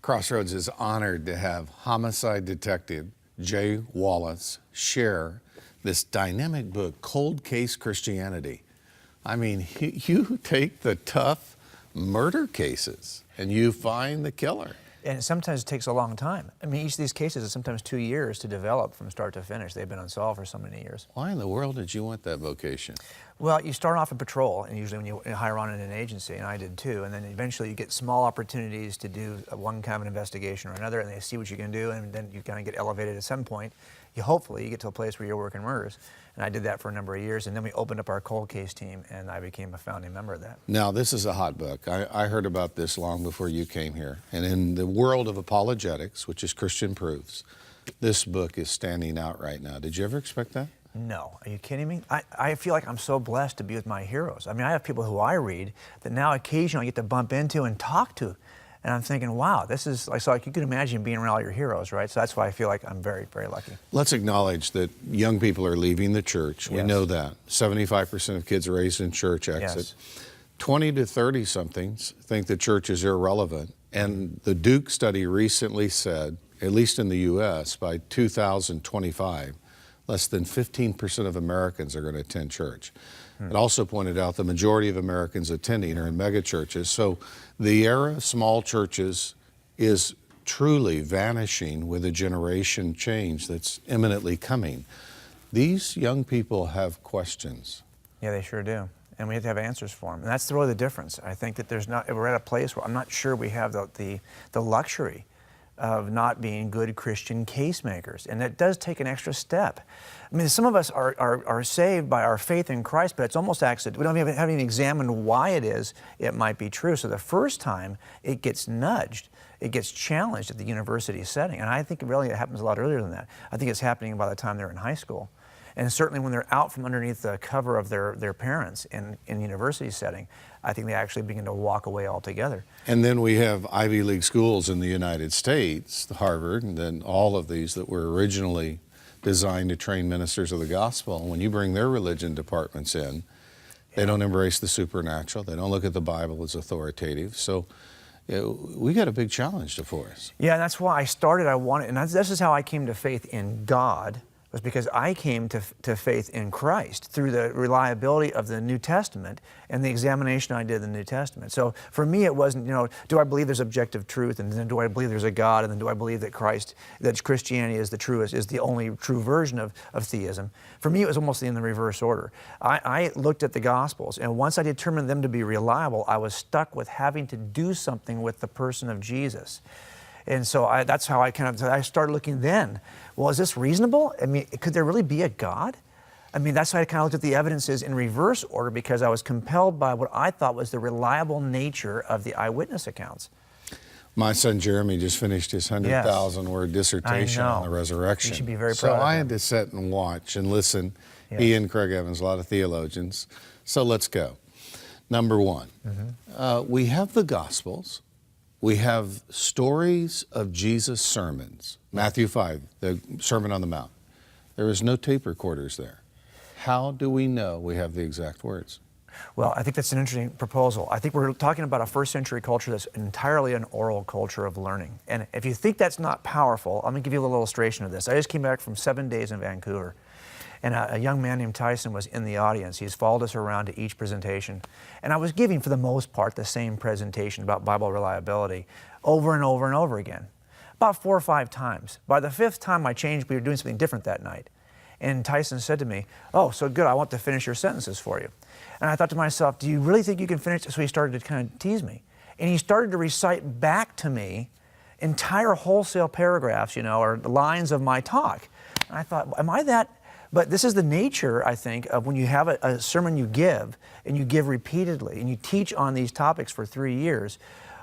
Crossroads is honored to have homicide detective Jay Wallace share this dynamic book, Cold Case Christianity. I mean, you take the tough murder cases and you find the killer. And sometimes it takes a long time. I mean, each of these cases is sometimes 2 years to develop from start to finish. They've been unsolved for so many years. Why in the world did you want that vocation? Well, you start off in patrol, and usually when you hire on in an agency, and I did too, and then eventually you get small opportunities to do one kind of an investigation or another, and they see what you can do, and then you kind of get elevated at some point. Hopefully you get to a place where you're working murders. And I did that for a number of years, and then we opened up our cold case team, and I became a founding member of that. Now, this is a hot book. I heard about this long before you came here. And in the world of apologetics, which is Christian proofs, this book is standing out right now. Did you ever expect that? No. Are you kidding me? I feel like I'm so blessed to be with my heroes. I mean, I have people who I read that now occasionally I get to bump into and talk to. And I'm thinking, wow, this is like you can imagine being around all your heroes, right? So that's why I feel like I'm very, very lucky. Let's acknowledge that young people are leaving the church. We Yes. know that. 75% of kids raised in church exit. Yes. 20 to 30-somethings think the church is irrelevant. And the Duke study recently said, at least in the U.S., by 2025, less than 15% of Americans are going to attend church. It also pointed out the majority of Americans attending are in megachurches. So the era of small churches is truly vanishing with a generation change that's imminently coming. These young people have questions. Yeah, they sure do. And we have to have answers for them. And that's really the difference. I think that we're at a place where I'm not sure we have the luxury of not being good Christian case makers. And that does take an extra step. I mean, some of us are saved by our faith in Christ, but it's almost accident. We don't haven't examined why it might be true. So the first time it gets nudged, it gets challenged at the university setting. And I think really it happens a lot earlier than that. I think it's happening by the time they're in high school. And certainly when they're out from underneath the cover of their parents in university setting, I think they actually begin to walk away altogether. And then we have Ivy League schools in the United States, Harvard, and then all of these that were originally designed to train ministers of the gospel. And when you bring their religion departments in, they don't embrace the supernatural. They don't look at the Bible as authoritative. So we got a big challenge before us. Yeah, and that's why this is how I came to faith in God, was because I came to faith in Christ through the reliability of the New Testament and the examination I did of the New Testament. So for me, it wasn't, do I believe there's objective truth, and then do I believe there's a God, and then do I believe that Christianity is the only true version of theism? For me, it was almost in the reverse order. I looked at the Gospels, and once I determined them to be reliable, I was stuck with having to do something with the person of Jesus. And so that's how I started looking then. Well, is this reasonable? I mean, could there really be a God? I mean, that's why I kind of looked at the evidences in reverse order, because I was compelled by what I thought was the reliable nature of the eyewitness accounts. My son Jeremy just finished his 100,000-word dissertation on the resurrection. You should be very proud So of I him. had to sit and watch and listen. Yes. He and Craig Evans, a lot of theologians. So let's go. Number one, we have the Gospels. We have stories of Jesus' sermons. Matthew 5, the Sermon on the Mount. There is no tape recorders there. How do we know we have the exact words? Well, I think that's an interesting proposal. I think we're talking about a first century culture that's entirely an oral culture of learning. And if you think that's not powerful, I'm going to give you a little illustration of this. I just came back from 7 days in Vancouver. And a young man named Tyson was in the audience. He's followed us around to each presentation. And I was giving, for the most part, the same presentation about Bible reliability over and over and over again, about 4 or 5 times. By the 5th time I changed, we were doing something different that night. And Tyson said to me, "Oh, so good, I want to finish your sentences for you." And I thought to myself, do you really think you can finish? So he started to kind of tease me. And he started to recite back to me entire wholesale paragraphs, or lines of my talk. And I thought, am I that? But this is the nature, I think, of when you have a sermon you give, and you give repeatedly, and you teach on these topics for 3 years.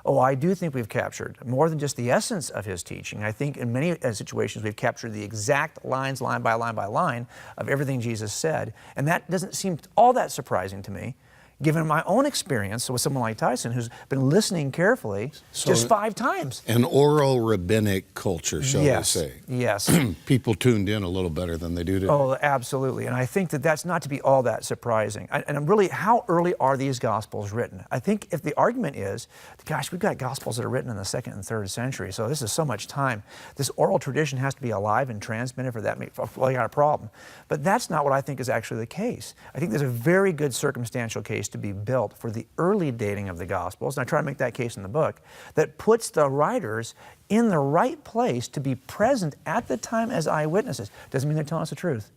Oh, I do think we've captured more than just the essence of his teaching. I think in many situations we've captured the exact lines, line by line by line, of everything Jesus said. And that doesn't seem all that surprising to me. given my own experience with someone like Tyson, who's been listening carefully just 5 times. An oral rabbinic culture, shall we say. Yes. People tuned in a little better than they do today. Oh, absolutely. And I think that that's not to be all that surprising. And really, how early are these Gospels written? I think if the argument is, gosh, we've got Gospels that are written in the 2nd and 3rd century, so this is so much time. This oral tradition has to be alive and transmitted for that. Well, you got a problem. But that's not what I think is actually the case. I think there's a very good circumstantial case to be built for the early dating of the Gospels, and I try to make that case in the book, that puts the writers in the right place to be present at the time as eyewitnesses. Doesn't mean they're telling us the truth.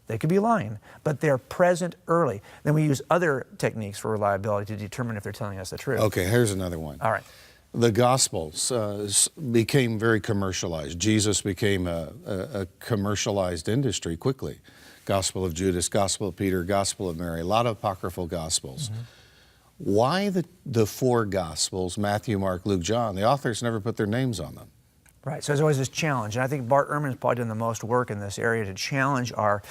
They could be lying, but they're present early. Then we use other techniques for reliability to determine if they're telling us the truth. Okay, here's another one. All right. The Gospels became very commercialized. Jesus became a commercialized industry quickly. Gospel of Judas, Gospel of Peter, Gospel of Mary, a lot of apocryphal Gospels. Mm-hmm. Why the 4 Gospels, Matthew, Mark, Luke, John? The authors never put their names on them. Right, so there's always this challenge, and I think Bart Ehrman's probably done the most work in this area to challenge our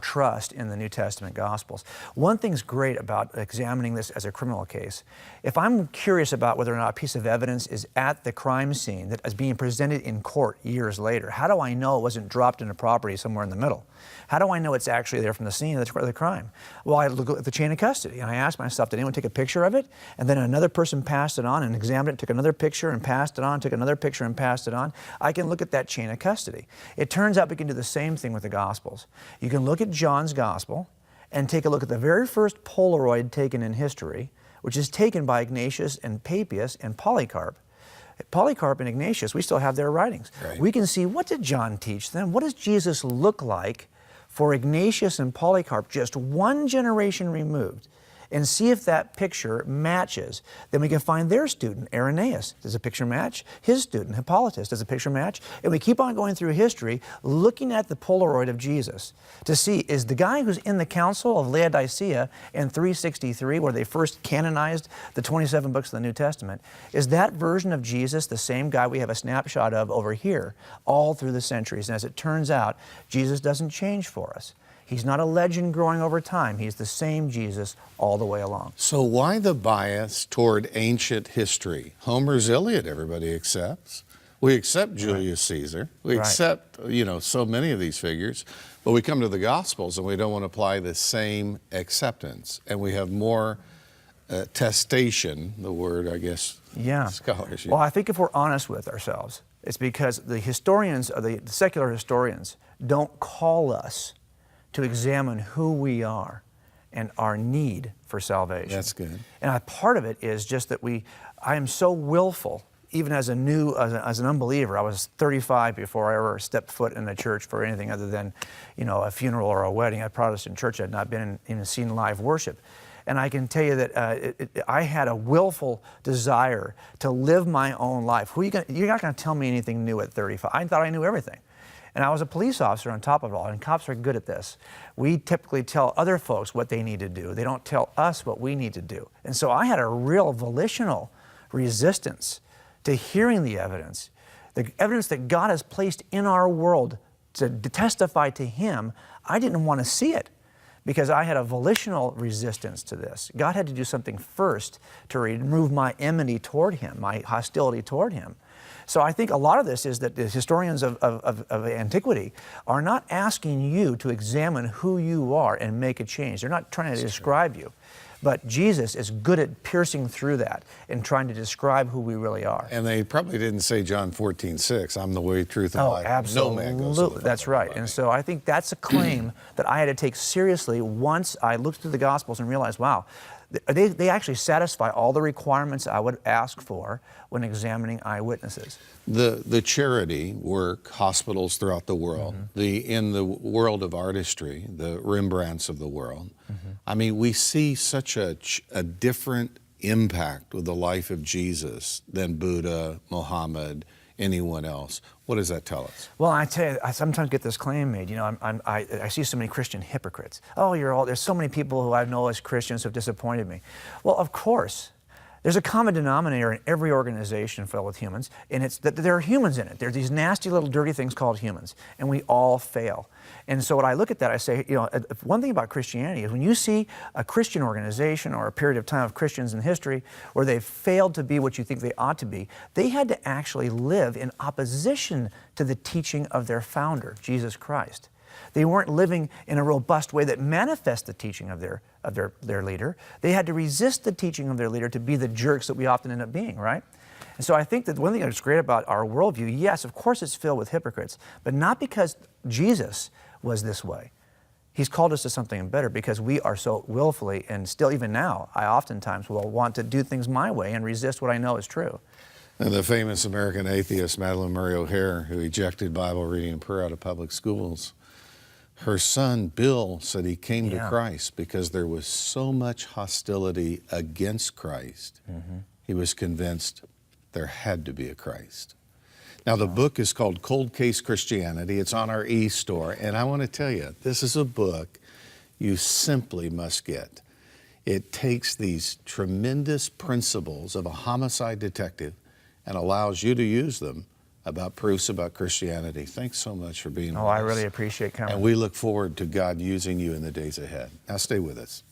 trust in the New Testament Gospels. One thing's great about examining this as a criminal case. If I'm curious about whether or not a piece of evidence is at the crime scene that is being presented in court years later, how do I know it wasn't dropped in a property somewhere in the middle? How do I know it's actually there from the scene of the crime? Well, I look at the chain of custody, and I ask myself, did anyone take a picture of it? And then another person passed it on and examined it, took another picture and passed it on, took another picture and passed it on. I can look at that chain of custody. It turns out we can do the same thing with the Gospels. You can look at John's Gospel and take a look at the very first Polaroid taken in history, which is taken by Ignatius and Papias and Polycarp. Polycarp and Ignatius, we still have their writings. Right. We can see, what did John teach them? What does Jesus look like for Ignatius and Polycarp, just one generation removed, and see if that picture matches. Then we can find their student, Irenaeus. Does the picture match? His student, Hippolytus. Does the picture match? And we keep on going through history, looking at the Polaroid of Jesus to see, is the guy who's in the Council of Laodicea in 363, where they first canonized the 27 books of the New Testament, is that version of Jesus the same guy we have a snapshot of over here all through the centuries? And as it turns out, Jesus doesn't change for us. He's not a legend growing over time. He's the same Jesus all the way along. So why the bias toward ancient history? Homer's Iliad, everybody accepts. We accept Julius Caesar. We accept, so many of these figures. But we come to the Gospels and we don't want to apply the same acceptance. And we have more testation, the word, I guess, scholars use. Well, I think if we're honest with ourselves, it's because the historians, the secular historians, don't call us to examine who we are and our need for salvation. That's good. And part of it is just that I am so willful, even as an unbeliever. I was 35 before I ever stepped foot in a church for anything other than, a funeral or a wedding. At a Protestant church, I'd not been in seen live worship. And I can tell you that I had a willful desire to live my own life. You're not going to tell me anything new at 35. I thought I knew everything. And I was a police officer on top of it all, and cops are good at this. We typically tell other folks what they need to do. They don't tell us what we need to do. And so I had a real volitional resistance to hearing the evidence that God has placed in our world to testify to Him. I didn't want to see it because I had a volitional resistance to this. God had to do something first to remove my enmity toward Him, my hostility toward Him. So I think a lot of this is that the historians of antiquity are not asking you to examine who you are and make a change. They're not trying to describe you. But Jesus is good at piercing through that and trying to describe who we really are. And they probably didn't say John 14:6, I'm the way, truth, and life. Absolutely. No man goes to the Father That's right. but And me. so I think that's a claim that I had to take seriously once I looked through the Gospels and realized, wow, they actually satisfy all the requirements I would ask for when examining eyewitnesses. The charity work, hospitals throughout the world, in the world of artistry, the Rembrandts of the world, I mean, we see such a different impact with the life of Jesus than Buddha, Muhammad, anyone else. What does that tell us? Well, I tell you, I sometimes get this claim made. I see so many Christian hypocrites. Oh, there's so many people who I know as Christians who have disappointed me. Well, of course. There's a common denominator in every organization filled with humans, and it's that there are humans in it. There are these nasty little dirty things called humans, and we all fail. And so when I look at that, I say, you know, one thing about Christianity is when you see a Christian organization or a period of time of Christians in history where they've failed to be what you think they ought to be, they had to actually live in opposition to the teaching of their founder, Jesus Christ. They weren't living in a robust way that manifests the teaching of their leader. They had to resist the teaching of their leader to be the jerks that we often end up being, right? And so I think that one thing that's great about our worldview, yes, of course it's filled with hypocrites, but not because Jesus was this way. He's called us to something better because we are so willfully, and still even now, I oftentimes will want to do things my way and resist what I know is true. And the famous American atheist Madalyn Murray O'Hair, who ejected Bible reading and prayer out of public schools, her son, Bill, said he came to Christ because there was so much hostility against Christ. He was convinced there had to be a Christ. Now, the book is called Cold Case Christianity. It's on our e-store. And I want to tell you, this is a book you simply must get. It takes these tremendous principles of a homicide detective and allows you to use them about proofs about Christianity. Thanks so much for being with us. I really appreciate coming. And we look forward to God using you in the days ahead. Now stay with us.